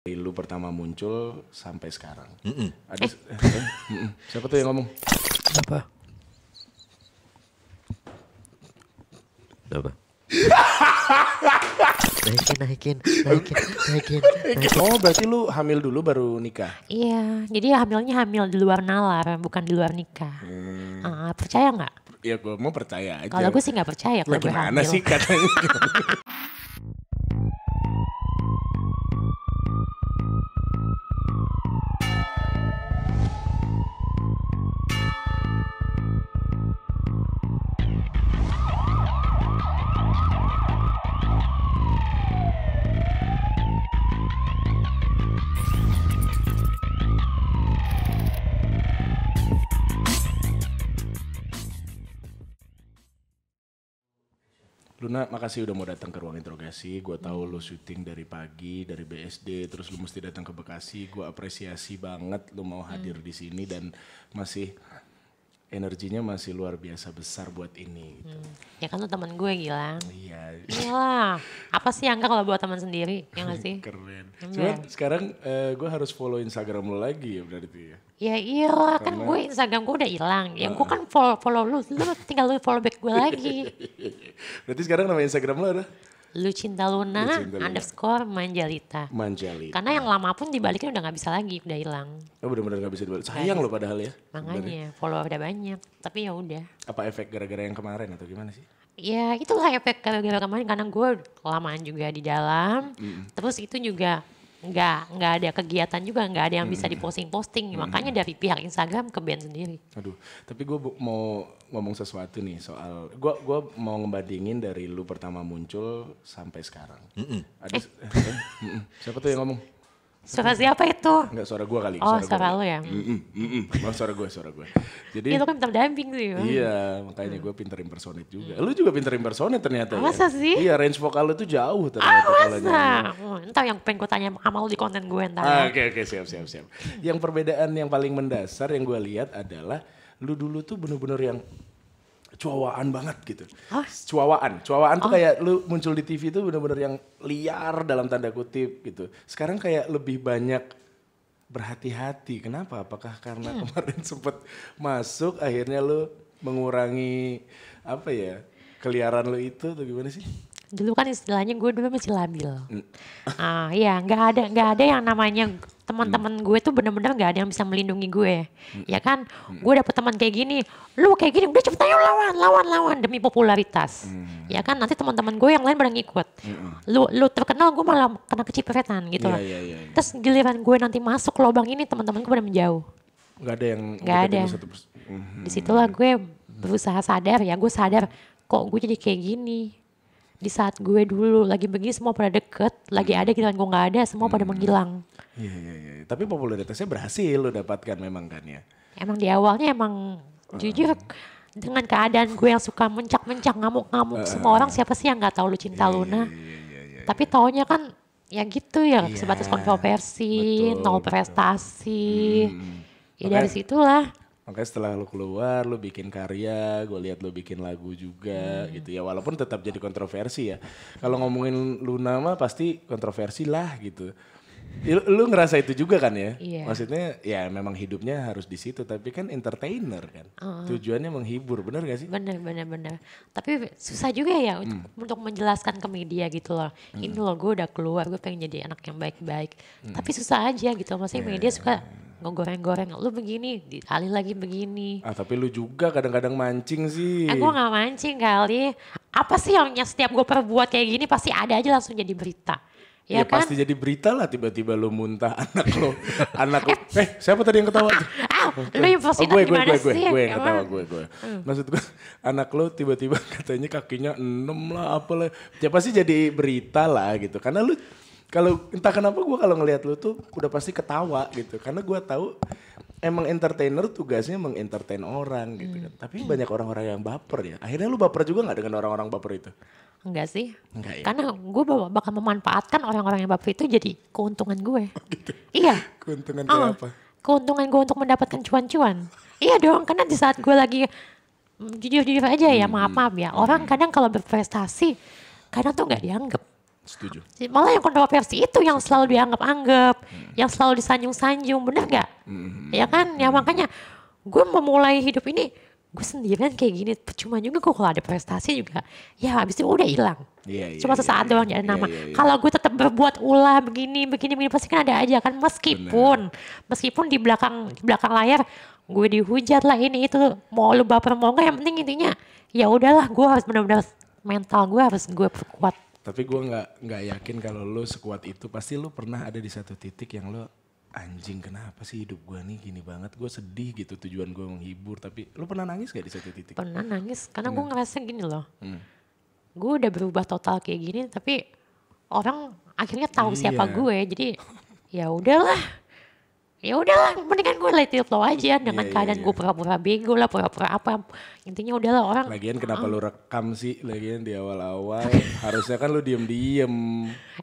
Dari lu pertama muncul sampai sekarang. Ada siapa tuh yang ngomong? Apa? Apa? naikin. Oh berarti lu hamil dulu baru nikah? Iya, jadi hamil di luar nalar, bukan di luar nikah. Percaya nggak? Ya gue mau percaya aja. Kalau gue sih nggak percaya kalau gue Gimana hamil. sih katanya? Luna, makasih udah mau datang ke ruang interogasi. Gue tahu lu syuting dari pagi, dari BSD, terus lu mesti datang ke Bekasi. Gue apresiasi banget lu mau hadir di sini dan masih energinya masih luar biasa besar buat ini. Gitu. Ya kan lu temen gue Gilang. Iya. Iyalah, apa sih yang enggak kalau buat teman sendiri, ya nggak sih? Keren. Cuman sekarang gue harus follow Instagram lu lagi ya berarti ya. Ya iyalah, kan gue Instagram gue udah hilang. Ya gue kan follow lu tinggal lu follow back gue lagi. Berarti sekarang nama Instagram lu ada? Lucinta Luna _ Manjalita. Karena yang lama pun dibalikin udah gak bisa lagi, udah hilang. Oh bener-bener gak bisa dibalik. Sayang lo padahal ya. Makanya follower udah banyak, tapi ya udah. Apa efek gara-gara yang kemarin atau gimana sih? Ya itulah efek gara-gara kemarin karena gue kelamaan juga di dalam. Terus itu juga nggak ada kegiatan juga, nggak ada yang bisa diposting-posting. Makanya dari pihak Instagram ke band sendiri. Aduh, tapi gue mau ngomong sesuatu nih soal, gue mau ngebandingin dari lu pertama muncul sampai sekarang. Ada siapa tuh yang ngomong? Suara siapa itu? Enggak, suara gue kali. Oh, suara lu ya? Suara gue. Jadi itu kan pintar damping sih. Iya, makanya gue pinter impersonate juga. Lu juga pinter impersonate ternyata. Masa sih? Iya, range vokal lu tuh jauh ternyata. Masa? Entar yang pengen gue tanya sama lu di konten gue ntar. Oke, siap. Yang perbedaan yang paling mendasar yang gue lihat adalah lu dulu tuh bener-bener yang cuawaan banget gitu. Cuawaan tuh kayak lu muncul di TV tuh bener-bener yang liar dalam tanda kutip gitu. Sekarang kayak lebih banyak berhati-hati. Kenapa? Apakah karena kemarin sempet masuk akhirnya lu mengurangi keliaran lu itu atau gimana sih? Dulu kan istilahnya gue dulu masih labil. Iya, nggak ada yang namanya teman-teman gue tuh bener-bener nggak ada yang bisa melindungi gue. Ya kan, gue dapet teman kayak gini, lu kayak gini, udah cepet ayo lawan demi popularitas. Ya kan, nanti teman-teman gue yang lain pada ngikut. Lu terkenal, gue malah kena kecipratan gitu lah. Terus giliran gue nanti masuk lubang ini, teman-teman gue pada menjauh. Nggak ada. Disitulah gue berusaha sadar ya, gue sadar kok gue jadi kayak gini. Di saat gue dulu lagi begini semua pada deket, lagi ada giliran gue gak ada, semua pada menghilang. Iya. Tapi popularitasnya berhasil lo dapatkan memang kan ya? Emang di awalnya jujur dengan keadaan gue yang suka mencak-mencak, ngamuk-ngamuk, semua orang siapa sih yang gak tahu Lucinta Luna. Tapi taunya kan ya gitu ya, sebatas kontroversi, nol prestasi. Ya dari situlah. Makanya setelah lu keluar, lu bikin karya, gue lihat lu bikin lagu juga gitu ya. Walaupun tetap jadi kontroversi ya. Kalau ngomongin Luna mah pasti kontroversi lah gitu. Lu ngerasa itu juga kan ya? Iya. Maksudnya ya memang hidupnya harus di situ. Tapi kan entertainer kan. Tujuannya menghibur, bener gak sih? Bener. Tapi susah juga ya untuk menjelaskan ke media gitu loh. Ini loh gue udah keluar, gue pengen jadi anak yang baik-baik. Tapi susah aja gitu. Maksudnya media suka ngegoreng-goreng, lu begini, dialih lagi begini. Tapi lu juga kadang-kadang mancing sih. Gue gak mancing kali. Apa sih yang setiap gue perbuat kayak gini pasti ada aja langsung jadi berita. Ya kan? pasti jadi berita lah tiba-tiba lu muntah anak lo. Siapa tadi yang ketawa? Lu impersonate gimana sih? Gue yang ketawa gue. Maksud gue anak lo tiba-tiba katanya kakinya 6 lah apalah. Ya pasti jadi berita lah gitu. Karena lu kalau entah kenapa gue kalau ngelihat lu tuh udah pasti ketawa gitu. Karena gue tahu emang entertainer tugasnya mengentertain orang gitu kan. Tapi banyak orang-orang yang baper ya. Akhirnya lu baper juga gak dengan orang-orang baper itu? Enggak sih. Enggak ya? Karena gue bakal memanfaatkan orang-orang yang baper itu jadi keuntungan gue. Gitu. Iya. Keuntungan apa? Keuntungan gue untuk mendapatkan cuan-cuan. Iya dong, karena di saat gue lagi jujur-jujur aja ya, maaf ya. Orang kadang kalau berprestasi, kadang tuh gak dianggap. Setuju. Malah yang kontroversi itu yang selalu dianggap-anggap, yang selalu disanjung-sanjung, bener gak? Ya kan, ya makanya gue memulai hidup ini, gue sendirian kayak gini, cuma juga gue kalau ada prestasi juga, ya habis itu udah hilang. Cuma sesaat doang jadi nama. Kalau gue tetap berbuat ulah begini pasti kan ada aja kan, meskipun di belakang layar gue dihujat lah ini itu, mau lu baper mau enggak, yang penting intinya ya udahlah, gue harus benar-benar mental gue harus gue perkuat. Tapi gue nggak yakin kalau lo sekuat itu. Pasti lo pernah ada di satu titik yang lo, anjing kenapa sih hidup gue nih gini banget, gue sedih gitu, tujuan gue menghibur. Tapi lo pernah nangis gak di satu titik? Pernah nangis karena gue ngerasa gini loh, gue udah berubah total kayak gini tapi orang akhirnya tahu siapa gue, jadi ya udahlah mendingan gue let it flow aja dengan keadaan gue pura-pura bego lah, pura-pura apa, intinya udahlah orang. Lagian kenapa lu rekam sih, lagian di awal-awal harusnya kan lu diem-diem.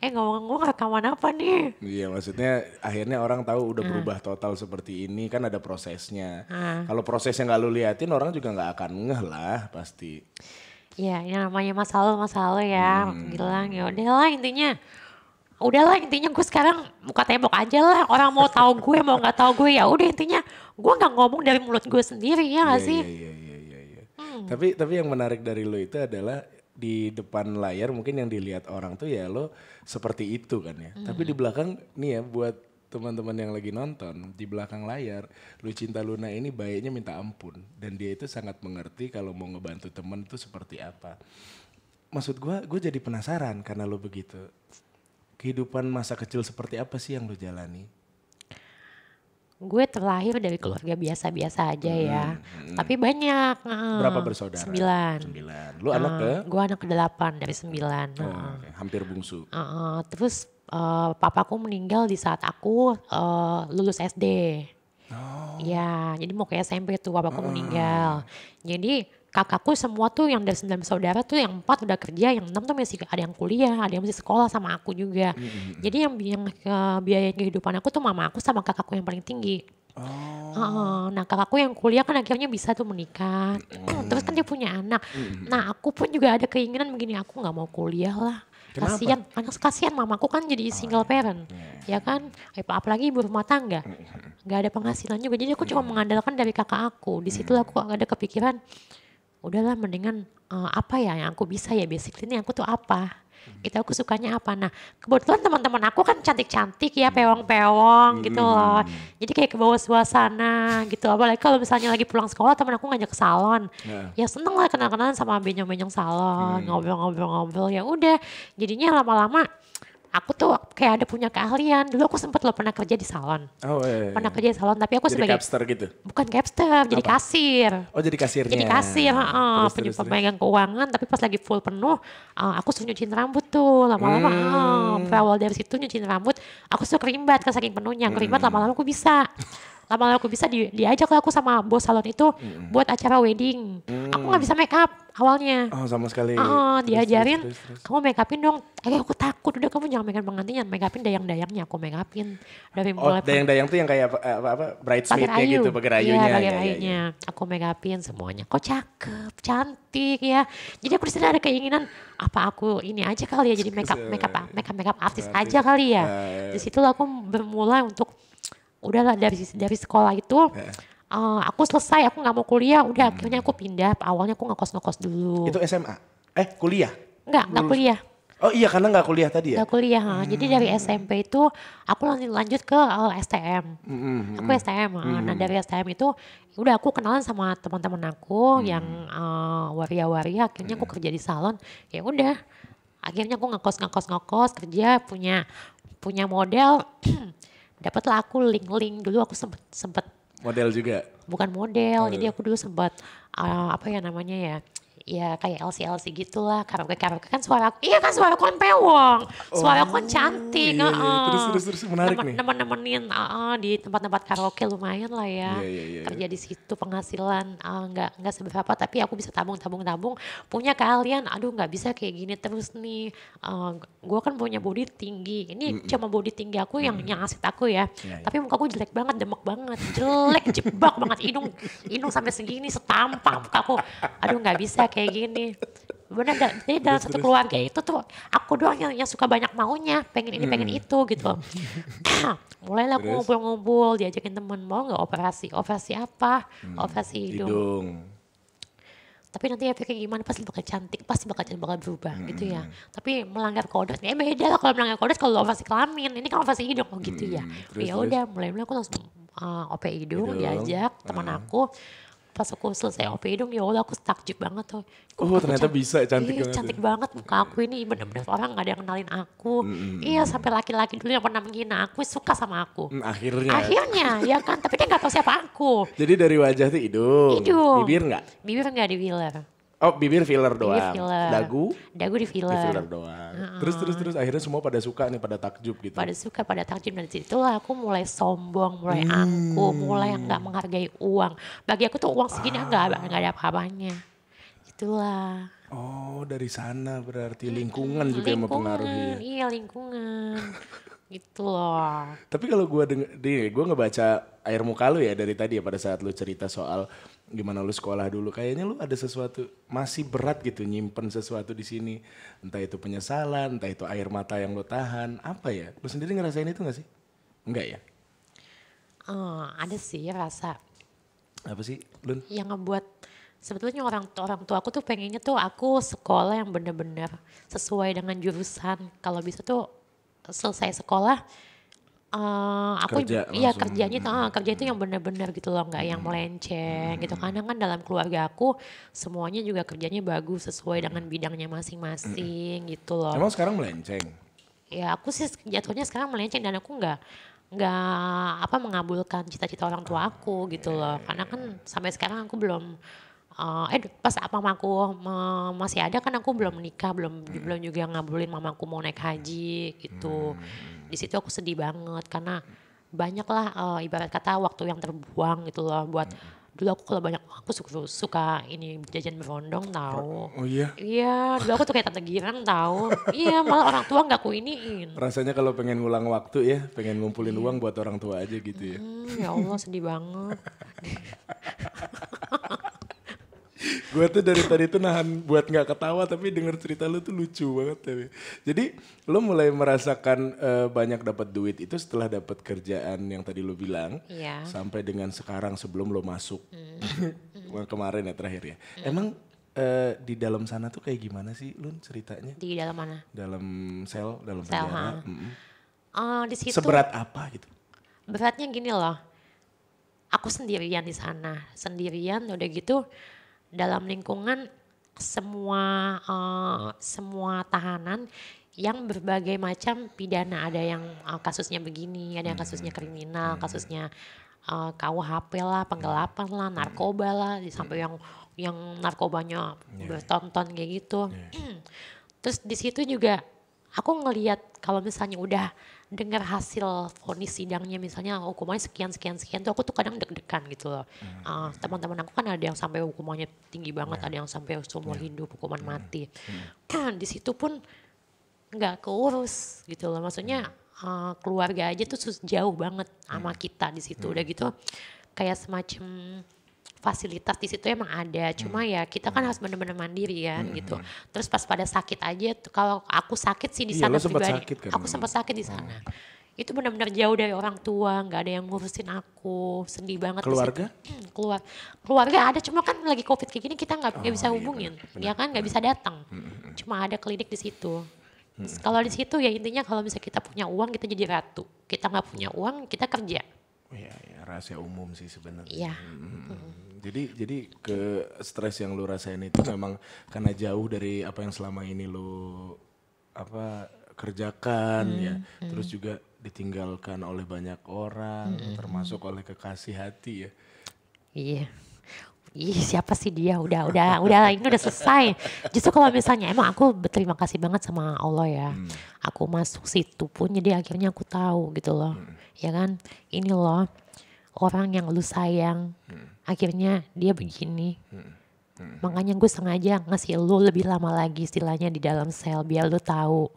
Ngomong gue rekaman apa nih? Iya, maksudnya akhirnya orang tahu udah berubah total seperti ini, kan ada prosesnya. Kalau prosesnya nggak lu liatin, orang juga nggak akan ngeh lah pasti. Ya, yang namanya masa lalu ya, bilang ya udahlah intinya gue sekarang buka tembok aja lah, orang mau tahu gue mau nggak tahu gue, ya udah intinya gue nggak ngomong dari mulut gue sendiri, ya nggak sih? Iya. Tapi yang menarik dari lo itu adalah di depan layar mungkin yang dilihat orang tuh ya lo seperti itu kan ya. Tapi di belakang nih ya, buat teman-teman yang lagi nonton, di belakang layar Lucinta Luna ini baiknya minta ampun, dan dia itu sangat mengerti kalau mau ngebantu teman itu seperti apa. Maksud gue jadi penasaran karena lo begitu. Kehidupan masa kecil seperti apa sih yang lo jalani? Gue terlahir dari keluarga biasa-biasa aja ya. Tapi banyak. Berapa bersaudara? 9. Lu anak ke? Gue anak ke-8 dari 9. Hampir bungsu. Terus papaku meninggal di saat aku lulus SD. Ya, jadi mau ke SMP tuh papaku meninggal. Jadi kakakku semua tuh yang dari 9 saudara tuh yang 4 udah kerja, yang 6 tuh masih ada yang kuliah, ada yang masih sekolah sama aku juga. Jadi yang biaya kehidupan aku tuh mama aku sama kakakku yang paling tinggi. Nah kakakku yang kuliah kan akhirnya bisa tuh menikah, terus kan dia punya anak. Nah aku pun juga ada keinginan begini, aku nggak mau kuliah lah. Kasihan mamaku kan jadi single parent, ya kan. Apalagi ibu rumah tangga, nggak ada penghasilan juga. Jadi aku cuma mengandalkan dari kakak aku. Di situ aku ada kepikiran, udahlah mendingan apa ya yang aku bisa ya, basically ini aku tuh apa. Gitu aku sukanya apa. Nah kebetulan teman-teman aku kan cantik-cantik ya, pewong-pewong gitu loh. Jadi kayak ke bawah suasana gitu. Apalagi kalau misalnya lagi pulang sekolah teman aku ngajak ke salon. Ya seneng lah kenal-kenalan sama benyong-benyong salon. Ngobrol-ngobrol ya udah. Jadinya lama-lama aku tuh kayak ada punya keahlian. Dulu aku sempat pernah kerja di salon. Pernah kerja di salon tapi aku jadi sebagai capster gitu? Bukan capster, jadi kasir. Oh jadi kasirnya? Jadi kasir, pemegang keuangan. Tapi pas lagi full penuh, aku suruh nyuciin rambut tuh. Lama-lama, berawal dari situ nyuciin rambut. Aku suruh kerimbat kan saking penuhnya. Kerimbat lama-lama aku bisa. Diajak lah aku sama bos salon itu buat acara wedding. Aku gak bisa make up awalnya. Oh sama sekali. Diajarin, terus. Kamu make upin dong. Aku takut, udah kamu jangan make up pengantinnya. Make upin dayang-dayangnya, aku make upin. Dayang-dayang tuh yang kayak bridesmaid-nya gitu, pakai rayunya. Iya, pakai rayunya. Aku make upin semuanya. Kok cakep, cantik ya. Jadi aku disini ada keinginan, apa aku ini aja kali ya, jadi make up artis aja kali ya. Di situ aku bermula untuk udahlah dari sekolah itu aku selesai, aku nggak mau kuliah, udah akhirnya aku pindah. Awalnya aku ngekos dulu. Itu SMA? Kuliah? Nggak kuliah. Oh iya karena nggak kuliah tadi ya? Nggak kuliah, jadi dari SMP itu aku lanjut ke STM. Aku STM, nah dari STM itu udah aku kenalan sama teman-teman aku yang waria-waria. Akhirnya aku kerja di salon, ya udah. Akhirnya aku ngekos kerja, punya model. Dapatlah aku link dulu, aku sempet model juga. Bukan model, jadi aku dulu sempat apa ya namanya ya kayak LC gitulah, karaoke kan suara aku kan pewong, suara aku kan cantik. Terus menarik nih. Nemenin di tempat-tempat karaoke lumayan lah ya. Kerja di situ penghasilan nggak seberapa, tapi aku bisa tabung, punya keahlian. Aduh nggak bisa kayak gini terus nih. Gue kan punya body tinggi, ini cuma body tinggi aku yang aset aku ya. Tapi muka aku jelek banget, demek banget, jebak banget, hidung sampai segini, setampang muka aku. Aduh nggak bisa kayak gini. Benar, jadi dalam satu keluarga itu tuh aku doang yang suka banyak maunya, pengen ini pengen itu gitu. Mulailah aku ngumpul-ngumpul, diajakin temen, mau nggak operasi? Operasi apa? Operasi hidung. Tapi nanti efeknya gimana, pasti bakal cantik, pasti bakal berubah gitu ya. Tapi melanggar kodrat, beda lah kalau melanggar kodrat kalau operasi kelamin, ini kan operasi hidung, oh gitu ya. Ya udah, mulai aku langsung OP hidung, diajak teman aku. Pas aku selesai OP hidung, ya Allah aku takjub banget tuh. Oh ternyata bisa cantik banget. Cantik banget muka aku ini, bener-bener orang gak ada yang kenalin aku. Iya sampai laki-laki dulu yang pernah menghina aku suka sama aku. Akhirnya ya kan, tapi dia gak tahu siapa aku. Jadi dari wajah tuh hidung. Bibir gak? Bibir gak di filler. Oh bibir filler doang. Bibir filler. Dagu di filler. Di filler doang. Terus akhirnya semua pada suka nih, pada takjub gitu. Pada suka, pada takjub. Dan situlah aku mulai sombong, mulai angkuh, mulai gak menghargai uang. Bagi aku tuh uang segini gak ada apa-apanya. Itulah. Oh dari sana berarti lingkungan juga yang mempengaruhi ya. Iya lingkungan. Gitu loh. Tapi kalau gue ngebaca air muka lu ya dari tadi ya pada saat lu cerita soal gimana lu sekolah dulu, kayaknya lu ada sesuatu masih berat gitu nyimpen sesuatu di sini, entah itu penyesalan, entah itu air mata yang lu tahan, apa ya? Lu sendiri ngerasain itu gak sih? Enggak ya? Ada sih rasa. Apa sih, Lun? Yang ngebuat sebetulnya orang tua aku tuh pengennya tuh aku sekolah yang benar-benar sesuai dengan jurusan. Kalau bisa tuh selesai sekolah aku kerja itu yang benar-benar gitu loh, nggak yang melenceng gitu. Karena kan dalam keluarga aku semuanya juga kerjanya bagus sesuai dengan bidangnya masing-masing gitu loh. Emang sekarang melenceng? Ya aku sih jatuhnya sekarang melenceng dan aku nggak mengabulkan cita-cita orang tua aku gitu loh. Karena kan sampai sekarang aku belum pas mamaku masih ada kan aku belum menikah, belum juga ngabulin mamaku mau naik haji gitu. Di situ aku sedih banget karena banyak lah ibarat kata waktu yang terbuang gitu loh buat dulu aku kalau banyak aku suka ini jajan berondong tahu. Oh iya? Iya, dulu aku tuh kayak tante girang tahu. Iya, malah orang tua nggak aku iniin. Rasanya kalau pengen ngulang waktu ya, pengen ngumpulin uang buat orang tua aja gitu ya. Ya Allah sedih banget. Gue tuh dari tadi tuh nahan buat gak ketawa tapi denger cerita lu tuh lucu banget tapi. Jadi lu mulai merasakan banyak dapat duit itu setelah dapat kerjaan yang tadi lu bilang. Iya. Sampai dengan sekarang sebelum lu masuk. Kemarin ya terakhir ya. Emang di dalam sana tuh kayak gimana sih Lun ceritanya? Di dalam mana? Dalam sel, dalam penjara. Di situ. Seberat apa gitu? Beratnya gini loh. Aku sendirian di sana. Sendirian udah gitu. Dalam lingkungan semua tahanan yang berbagai macam pidana, ada yang kasusnya begini, ada yang kasusnya kriminal, kasusnya KUHP lah, penggelapan lah, narkoba lah, sampai yang narkobanya bertonton kayak gitu. Terus di situ juga aku ngelihat kalau misalnya udah dengar hasil vonis sidangnya misalnya hukumannya sekian tuh aku tuh kadang deg-degan gitu loh. Teman-teman aku kan ada yang sampai hukumannya tinggi banget, ada yang sampai seumur hidup hukuman mati. Di situ pun nggak keurus gitu loh, maksudnya keluarga aja tuh jauh banget sama kita di situ. Udah gitu kayak semacam fasilitas di situ emang ada, cuma ya kita kan harus benar-benar mandiri kan gitu. Terus pas pada sakit aja, kalau aku sakit sih di sana pribadi, aku sempat sakit di sana. Itu benar-benar jauh dari orang tua, nggak ada yang ngurusin aku, sedih banget. Keluarga? Keluarga ada, cuma kan lagi COVID kayak gini kita nggak bisa hubungin, ya kan nggak bisa datang. Cuma ada klinik di situ. Kalau di situ ya intinya kalau misalnya kita punya uang kita jadi ratu, kita nggak punya uang kita kerja. Oh ya, rahasia umum sih sebenarnya. Iya. Jadi ke stres yang lu rasain itu memang karena jauh dari apa yang selama ini lu kerjakan ya. Terus juga ditinggalkan oleh banyak orang, termasuk oleh kekasih hati ya. Iya. Ih siapa sih dia, udah ini udah selesai. Justru kalau misalnya emang aku berterima kasih banget sama Allah ya. Aku masuk situ pun jadi akhirnya aku tahu gitu loh. Ya kan, ini loh orang yang lu sayang akhirnya dia begini. Makanya gue sengaja ngasih lu lebih lama lagi istilahnya di dalam sel biar lu tahu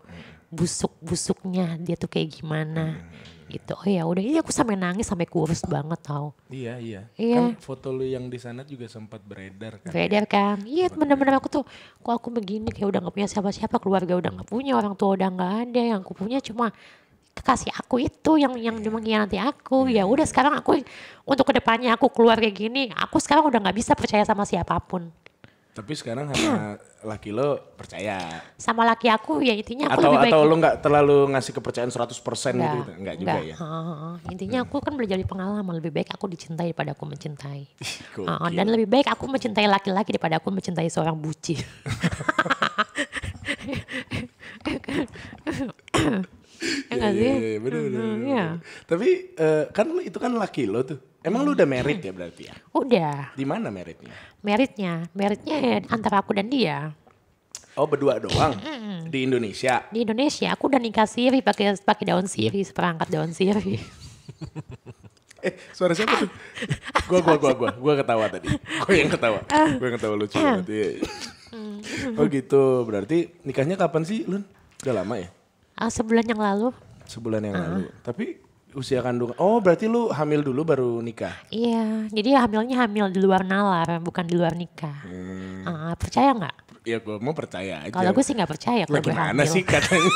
busuk-busuknya dia tuh kayak gimana. gitu. Oh ya udah, ini aku sampai nangis sampai kurus banget tau. Iya. Iya. Kan foto lu yang di sana juga sempat beredar kan. Beredar kan. Iya bener-bener aku tuh, kok aku begini kayak udah gak punya siapa-siapa, keluarga udah gak punya, orang tua udah gak ada, yang aku punya cuma kekasih aku itu yang mengkhianati aku. Ya udah sekarang aku untuk kedepannya aku keluar kayak gini, aku sekarang udah gak bisa percaya sama siapapun. Tapi sekarang sama laki lo percaya. Sama laki aku ya intinya aku Atau lebih baik. atau lo gak terlalu ngasih kepercayaan 100% gitu? Enggak juga ya? Intinya aku kan belajar dari pengalaman, lebih baik aku dicintai daripada aku mencintai. Gokil. Dan lebih baik aku mencintai laki-laki daripada aku mencintai seorang bucin. Ya nggak sih? Iya, bener. Iya. Tapi kan itu kan laki lo tuh. Emang lu udah married ya berarti ya? Udah. Di mana marriednya? Meritnya ya antara aku dan dia. Oh berdua doang? Di Indonesia? Di Indonesia aku udah nikah siri pakai daun siri, seperangkat daun siri. Suara siapa tuh? Gua ketawa tadi. Gue yang ketawa lucu banget. Iya. Oh gitu, berarti nikahnya kapan sih Lun? Udah lama ya? Sebulan yang lalu. Sebulan yang lalu. Tapi usia kandungan, oh berarti lu hamil dulu baru nikah? Iya, jadi hamil di luar nalar, bukan di luar nikah. Percaya nggak? Ya gue mau percaya aja. Kalau gue sih nggak percaya kalau gue Gimana hamil. sih katanya?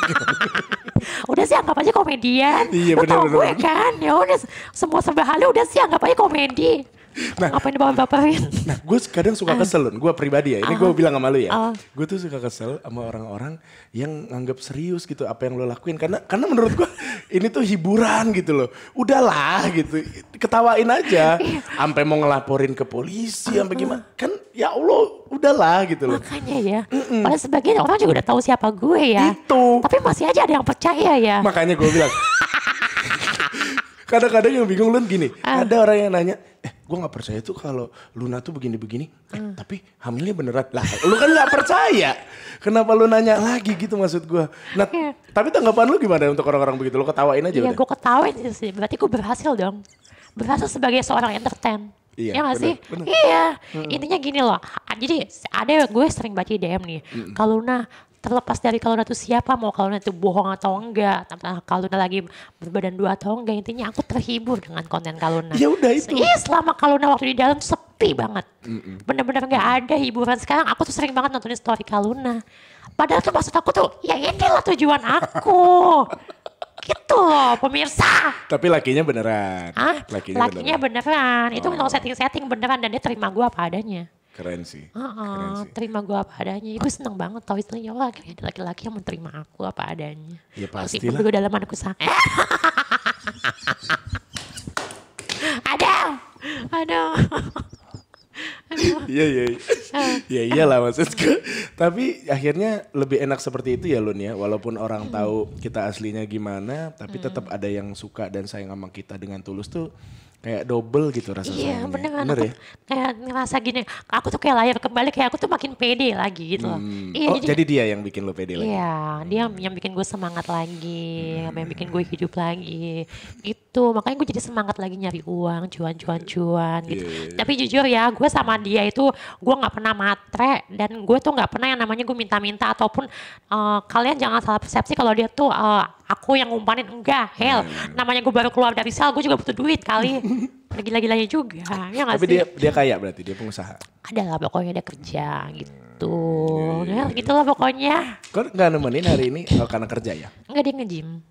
Udah sih anggap aja komedian. Iya, Lu tau bener. gue kan, ya udah semua serba halnya udah sih anggap aja komedi. Ngapain dibawa-bawain? Nah gue kadang suka kesel Lun, gue pribadi ya, ini gue bilang sama lu ya. Gue tuh suka kesel sama orang-orang yang nganggap serius gitu apa yang lo lakuin. Karena menurut gue ini tuh hiburan gitu loh. Udahlah gitu, ketawain aja. Sampai mau ngelaporin ke polisi, sampai gimana. Kan ya Allah udahlah gitu loh. Makanya ya, padahal sebagian orang juga udah tahu siapa gue ya. Itu. Tapi masih aja ada yang percaya ya. Makanya gue bilang. Kadang-kadang yang bingung Lun gini, ada orang yang nanya, gue gak percaya tuh kalau Luna tuh begini-begini, tapi hamilnya beneran. Lah lu kan gak percaya, kenapa lu nanya lagi gitu maksud gue. Nah tapi tanggapan lu gimana untuk orang-orang begitu, lu ketawain aja Iya udah? gue ketawain sih, berarti gue berhasil dong. Berhasil sebagai seorang entertain. Iya, Ya gak sih? bener. Iya, intinya gini loh, jadi ada gue sering baca DM nih, kalau Luna terlepas dari kalau Luna itu siapa, mau kalau Luna itu bohong atau enggak, kalau Luna lagi berbadan dua atau enggak, intinya aku terhibur dengan konten Kaluna. Ya udah itu. Selama Kaluna waktu di dalam tuh sepi banget. Bener-bener gak ada hiburan. Sekarang aku tuh sering banget nontonin story Kaluna. Padahal tuh maksud aku tuh, ya inilah tujuan aku. Gitu loh pemirsa. Tapi lakinya beneran. Lakinya beneran. Itu mau setting-setting beneran dan dia terima gue apa adanya. Keren sih. Terima gue apa adanya. Gue seneng banget tau istilahnya. Wah akhirnya ada laki-laki yang menerima aku apa adanya. Ya pastilah. Meskipun gue dalam aku sakit. Aduh. Iya. Ya iyalah maksud gue. Tapi akhirnya lebih enak seperti itu ya Lun ya. Walaupun orang tahu kita aslinya gimana. Tapi tetap ada yang suka dan sayang sama kita dengan tulus tuh. Kayak double gitu rasa sayangnya. Iya beneran. Bener ya? Kayak ngerasa gini. Aku tuh kayak layar kembali. Kayak aku tuh makin pede lagi gitu loh. Iya, jadi dia yang bikin lo pede lagi? Iya, dia yang bikin gue semangat lagi, yang bikin gue hidup lagi. Itu makanya gue jadi semangat lagi nyari uang, cuan gitu. Iya. Tapi jujur ya, gue sama dia itu gue nggak pernah matre dan gue tuh nggak pernah yang namanya gue minta-minta ataupun kalian jangan salah persepsi kalau dia tuh aku yang ngumpanin, enggak, hell. Namanya gue baru keluar dari sel, gue juga butuh duit kali. Lagi-lagi juga, ya nggak Tapi sih? dia kaya berarti, dia pengusaha. Ada lah pokoknya dia kerja gitu. Ya gitulah pokoknya. Kok gak nemenin hari ini karena kerja ya? Enggak, dia nge-gym.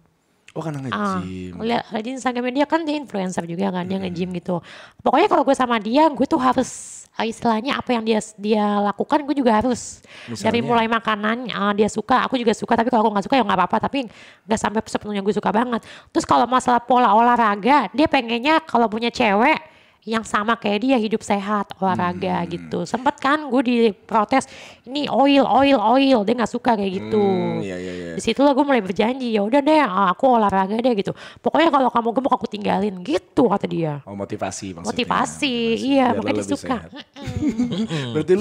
Oh karena nge-gym. Lihat di Instagramnya dia kan dia influencer juga kan, dia nge-gym gitu. Pokoknya kalau gue sama dia, gue tuh harus istilahnya apa yang dia lakukan gue juga harus. Misalnya? Dari mulai makanan dia suka, aku juga suka, tapi kalau aku nggak suka ya nggak apa-apa, tapi nggak sampai sepenuhnya gue suka banget. Terus kalau masalah pola olahraga, dia pengennya kalau punya cewek yang sama kayak dia, hidup sehat, olahraga gitu. Sempet kan gue diprotes, ini oil, dia nggak suka kayak gitu. Iya. Di situ lah gue mulai berjanji, ya udah deh aku olahraga deh gitu. Pokoknya kalau kamu gemuk aku tinggalin gitu kata dia. Oh motivasi maksudnya. Motivasi, iya Biar lo makanya dia lebih suka. sehat. Berarti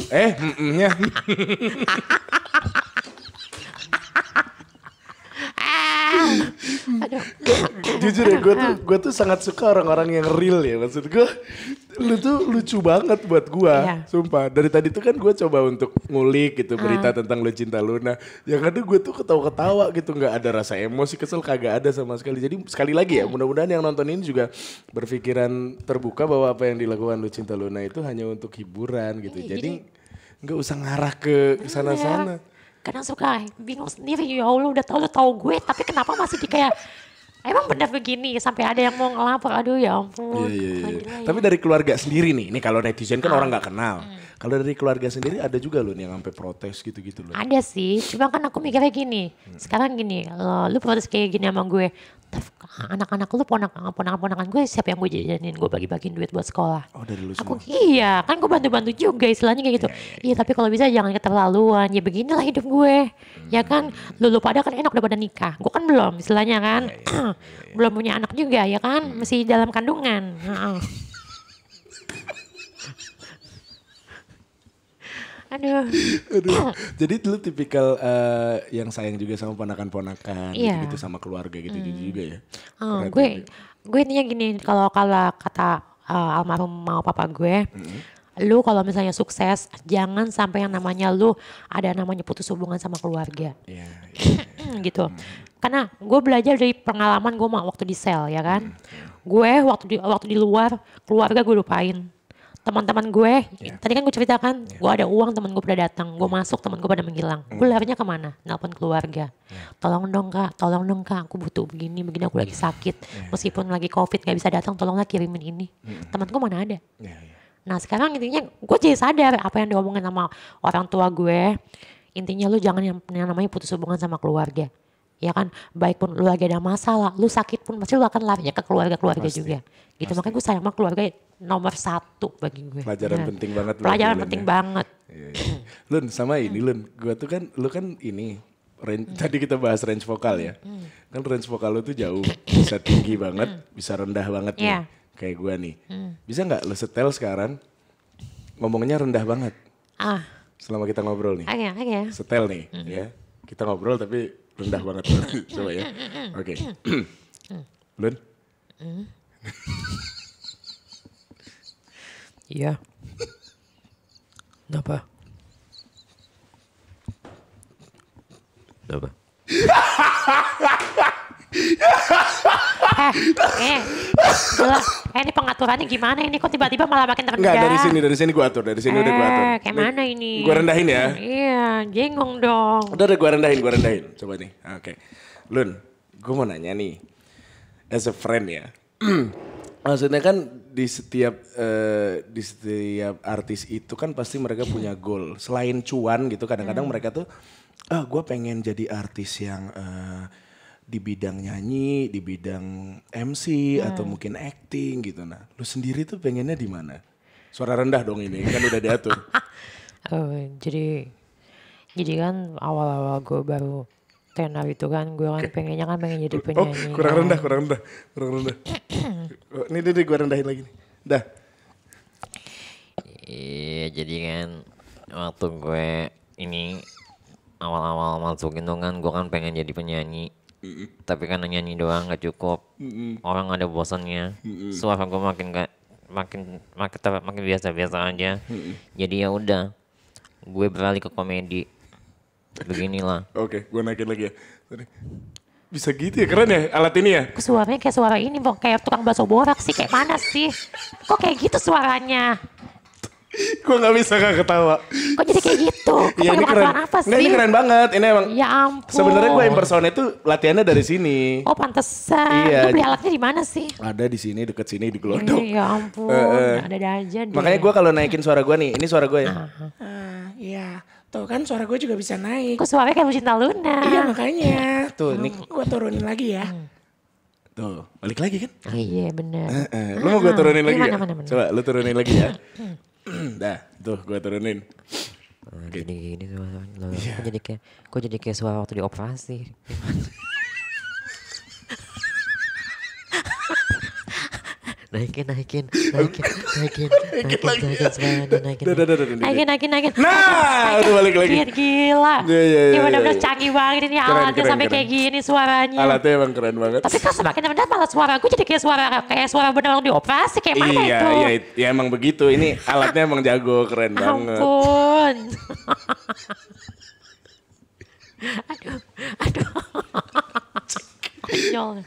nya. Aduh. Jujur ya gue tuh sangat suka orang-orang yang real ya. Maksud gue Lu tuh lucu banget buat gua, Iya. sumpah. Dari tadi tuh kan gua coba untuk ngulik gitu berita tentang Lucinta Luna. Yang ada gua tuh ketawa-ketawa gitu, nggak ada rasa emosi, kesel kagak ada sama sekali. Jadi sekali lagi ya, mudah-mudahan yang nonton ini juga berpikiran terbuka bahwa apa yang dilakukan Lucinta Luna itu hanya untuk hiburan gitu. Iya, Jadi nggak usah ngarah ke sana-sana. Kadang suka bingung sendiri, ya Allah udah tahu gue tapi kenapa masih di kayak emang benar begini sampai ada yang mau ngelapor, aduh ya ampun. Iya. Gila ya. Tapi dari keluarga sendiri nih, ini kalau netizen kan orang nggak kenal. Kalau dari keluarga sendiri ada juga loh yang sampai protes gitu-gitu loh. Ada sih, cuma kan aku mikirnya gini, sekarang gini, lu protes kayak gini sama gue, anak-anak lu ponakan-ponakan gue siapa yang gue jajanin, gue bagi-bagiin duit buat sekolah. Oh dari lu Aku semua. iya, kan gue bantu-bantu juga istilahnya kayak gitu. Iya tapi kalau bisa jangan keterlaluan, ya beginilah hidup gue. Ya kan, lu pada kan enak udah pada nikah, gue kan belum istilahnya kan. Belum punya anak juga ya kan, masih dalam kandungan. Heeh. Aduh. Aduh. Jadi lu tipikal yang sayang juga sama ponakan-ponakan Iya. gitu-gitu sama keluarga gitu-gitu juga ya. Oh, Perhatian gue intinya gini, kalau kata almarhum mau papa gue, lu kalau misalnya sukses, jangan sampai yang namanya lu ada namanya putus hubungan sama keluarga. Iya. Gitu. Karena gue belajar dari pengalaman gue waktu di sel ya kan. Gue waktu di luar, keluarga gue lupain. Teman-teman gue, tadi kan gue ceritakan, gue ada uang, teman gue pada datang, gue masuk, teman gue pada menghilang. Gue larinya kemana? Nelpon keluarga. Tolong dong kak, aku butuh begini, aku lagi sakit. Meskipun lagi covid gak bisa datang, tolonglah kirimin ini. Teman gue mana ada? Iya. Nah sekarang intinya gue jadi sadar apa yang diomongin sama orang tua gue. Intinya lu jangan yang namanya putus hubungan sama keluarga. Ya kan, baik pun lu lagi ada masalah, lu sakit pun pasti lu akan larinya ke keluarga-keluarga juga. Gitu, makanya gue sayang sama keluarga nomor 1 bagi gue. Pelajaran Bener. penting banget. buat Pelajaran lu, Lun, penting ya. banget. Iya. Lun sama ini Lun, gua tuh kan, lu kan ini, tadi kita bahas range vokal ya. Kan range vokal lu tuh jauh, bisa tinggi banget, bisa rendah banget nih. Iya. Kayak gua nih. Bisa nggak lu setel sekarang, ngomongnya rendah banget Ah, selama kita ngobrol nih. oke. Setel nih ya. Kita ngobrol tapi rendah banget. Coba ya. Oke. Lun, Iya. Kenapa? Gila. Ini pengaturannya gimana ini? Kok tiba-tiba malah makin terendah? enggak dari sini gua atur, dari sini udah gua atur. Kayak mana ini? Gua rendahin ya. Iya, jengong dong. Udah gua rendahin. Coba nih. Oke. Lun, gua mau nanya nih. As a friend ya. Maksudnya kan di setiap artis itu kan pasti mereka punya goal. Selain cuan gitu, kadang-kadang mereka tuh, gue pengen jadi artis yang di bidang nyanyi, di bidang MC atau mungkin acting gitu. Nah, lu sendiri tuh pengennya di mana? Suara rendah dong ini, kan udah diatur. Oh, jadi kan awal-awal gue baru tenar itu kan, gue kan pengen jadi Oh, penyanyi. kurang rendah. Oh, ini gue rendahin lagi nih. Dah. Iya, jadi kan waktu gue ini awal-awal masuk itu kan gue kan pengen jadi penyanyi. Tapi karena nyanyi doang gak cukup. Orang ada bosannya. Suara gue makin biasa-biasa aja. Jadi ya udah, gue beralih ke komedi. Beginilah. Oke, gue naikin lagi ya. Tadi. Bisa gitu ya, keren ya alat ini ya? Kok suaranya kayak suara ini, Bang, kayak tukang bakso borak sih, kayak mana sih? Kok kayak gitu suaranya? Gue gak bisa gak ketawa. Kok jadi kayak gitu? Kok Iya ini pakai keren. pengaturan apa sih? Nggak, ini keren banget. Ini emang. Ya ampun. Sebenarnya gue impersonate tuh latihannya dari sini. Oh pantesan. Iya. Lu beli alatnya di mana sih? Ada di sini, deket sini, di Glodok. Ya ampun, ada aja deh. Makanya gue kalau naikin suara gue nih, ini suara gue ya. Iya, tuh kan suara gue juga bisa naik. Kok suaranya kayak Lucinta Luna? Iya makanya. Tuh, nih. Gue turunin lagi ya. Tuh, balik lagi kan? Oh iya bener. Lu mau gue turunin lagi ya? Mana. Coba lu turunin lagi ya. Dah, tuh gue turunin. Jadi gini suaranya. Kok jadi kayak suara waktu dioperasi. naikin suaranya, naikin. Nah, udah balik lagi. Gila. Iya. Ini benar-benar canggih banget ini alatnya sampai kayak gini suaranya. Alatnya emang keren banget. Tapi kan semakin benar malah suara gue jadi kayak suara benar dioperasi kayak mana itu? Iya emang begitu. Ini alatnya emang jago, keren banget. Ampun. Aduh. Konyol.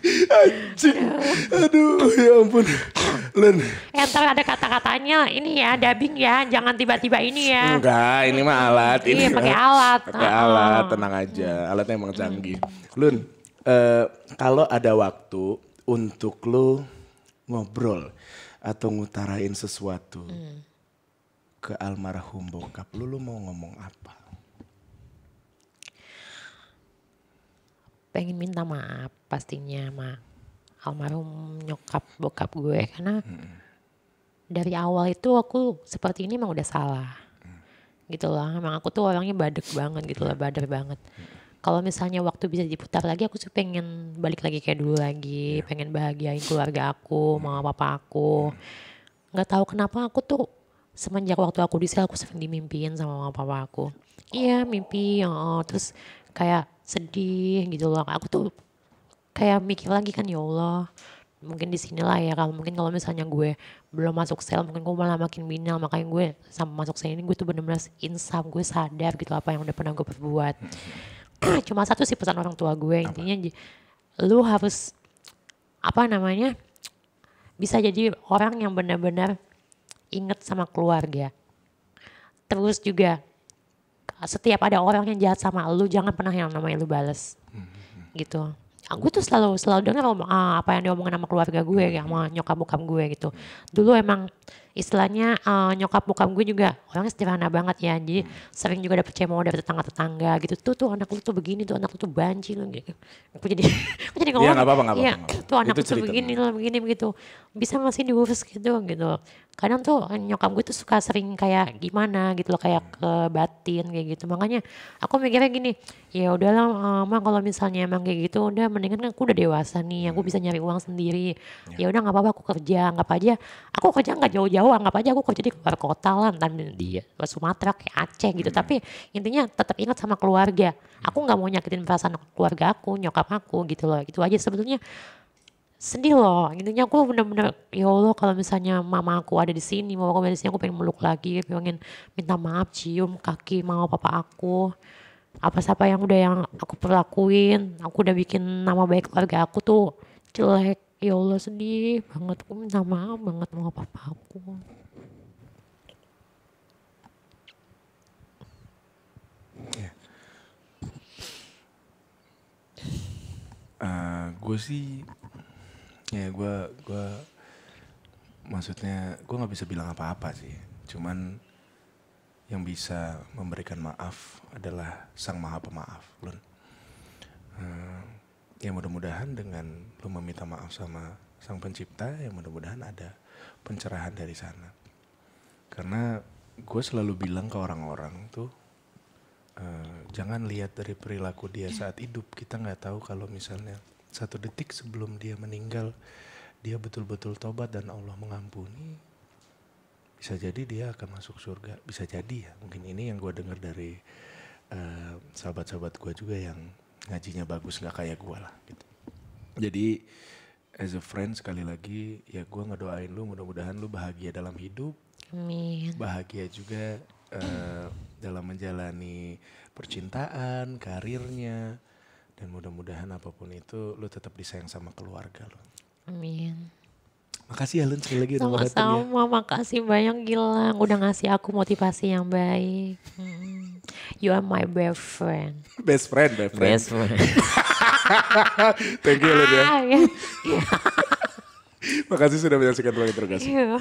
Aduh, ya ampun. Len. Entar ada kata-katanya ini ya, dubbing ya, jangan tiba-tiba ini ya. Enggak, ini mah alat. Iya, pakai alat. Pakai alat, tenang aja. Alatnya emang canggih. Lun, kalau ada waktu untuk lu ngobrol atau ngutarain sesuatu ke almarhum bokap lu mau ngomong apa? Pengen minta maaf pastinya sama almarhum nyokap bokap gue karena dari awal itu aku seperti ini emang udah salah gitu lah. Emang aku tuh orangnya badek banget gitu lah, bader banget. Kalau misalnya waktu bisa diputar lagi aku tuh pengen balik lagi kayak dulu lagi, pengen bahagiain keluarga aku, mama papa aku. Nggak tahu kenapa aku tuh semenjak waktu aku di sel aku sering dimimpiin sama mama papa aku. Iya mimpi, terus kayak sedih gitu loh. Aku tuh kayak mikir lagi kan, ya Allah mungkin di sinilah ya, kalau misalnya gue belum masuk sel mungkin gue malah makin binal. Makanya gue sama masuk sel ini gue tuh bener-bener insaf, gue sadar gitu apa yang udah pernah gue perbuat. Cuma satu sih pesan orang tua gue, intinya lu harus bisa jadi orang yang benar-benar inget sama keluarga. Terus juga setiap ada orang yang jahat sama lu jangan pernah yang namanya lu bales gitu. Aku tuh selalu dengar apa yang diomongin sama keluarga gue, sama nyokap bokap gue gitu. Dulu emang istilahnya nyokap bokap gue juga orangnya sederhana banget ya. Jadi sering juga dapet cemooh dari tetangga-tetangga gitu. Tuh anak lu tuh begini, tuh anak lu tuh banci lu gitu. Aku jadi ngomong. Iya gak apa-apa. Iya, tuh anak lu tuh begini begitu. Bisa masih diurus gitu. Kadang tuh nyokap gue tuh suka sering kayak gimana gitu loh, kayak ke batin kayak gitu. Makanya aku mikirnya gini, ya udahlah mah kalau misalnya emang kayak gitu udah mendingan kan aku udah dewasa nih, aku bisa nyari uang sendiri. Ya udah nggak apa-apa aku kerja, aku kerja nggak jauh-jauh, anggap aja aku kerja di luar kota lah, entar di Sumatera kayak Aceh gitu. Tapi intinya tetap ingat sama keluarga. Aku nggak mau nyakitin perasaan keluarga aku, nyokap aku gitu loh. Itu aja sebetulnya. Sedih loh, intinya aku bener-bener ya Allah kalau misalnya mama aku ada di sini, mama aku ada di sini, aku pengen meluk lagi, pengen minta maaf, cium kaki mama papa aku. Apa yang aku perlakuin, aku udah bikin nama baik keluarga aku tuh jelek. Ya Allah sedih banget, aku minta maaf banget sama papa aku. Gue sih ya gue maksudnya gue nggak bisa bilang apa-apa sih, cuman yang bisa memberikan maaf adalah Sang Maha Pemaaf, Lun. Ya mudah-mudahan dengan lu meminta maaf sama Sang Pencipta, ya mudah-mudahan ada pencerahan dari sana. Karena gue selalu bilang ke orang-orang tuh, jangan lihat dari perilaku dia saat hidup. Kita nggak tahu kalau misalnya 1 detik sebelum dia meninggal, dia betul-betul tobat dan Allah mengampuni. Bisa jadi dia akan masuk surga, bisa jadi ya. Mungkin ini yang gue dengar dari sahabat-sahabat gue juga yang ngajinya bagus, gak kayak gue lah gitu. Jadi as a friend sekali lagi ya gue ngedoain lu, mudah-mudahan lu bahagia dalam hidup. Amin. Bahagia juga dalam menjalani percintaan, karirnya. Dan mudah-mudahan apapun itu lu tetap disayang sama keluarga lu. Amin. Makasih ya Lun sekali lagi udah mau datang ya. Sama-sama, makasih banyak Gilang. Udah ngasih aku motivasi yang baik. You are my best friend. Best friend. Thank you Lun ya. Ya. Makasih sudah menyaksikan Ruang Interogasi. Iya.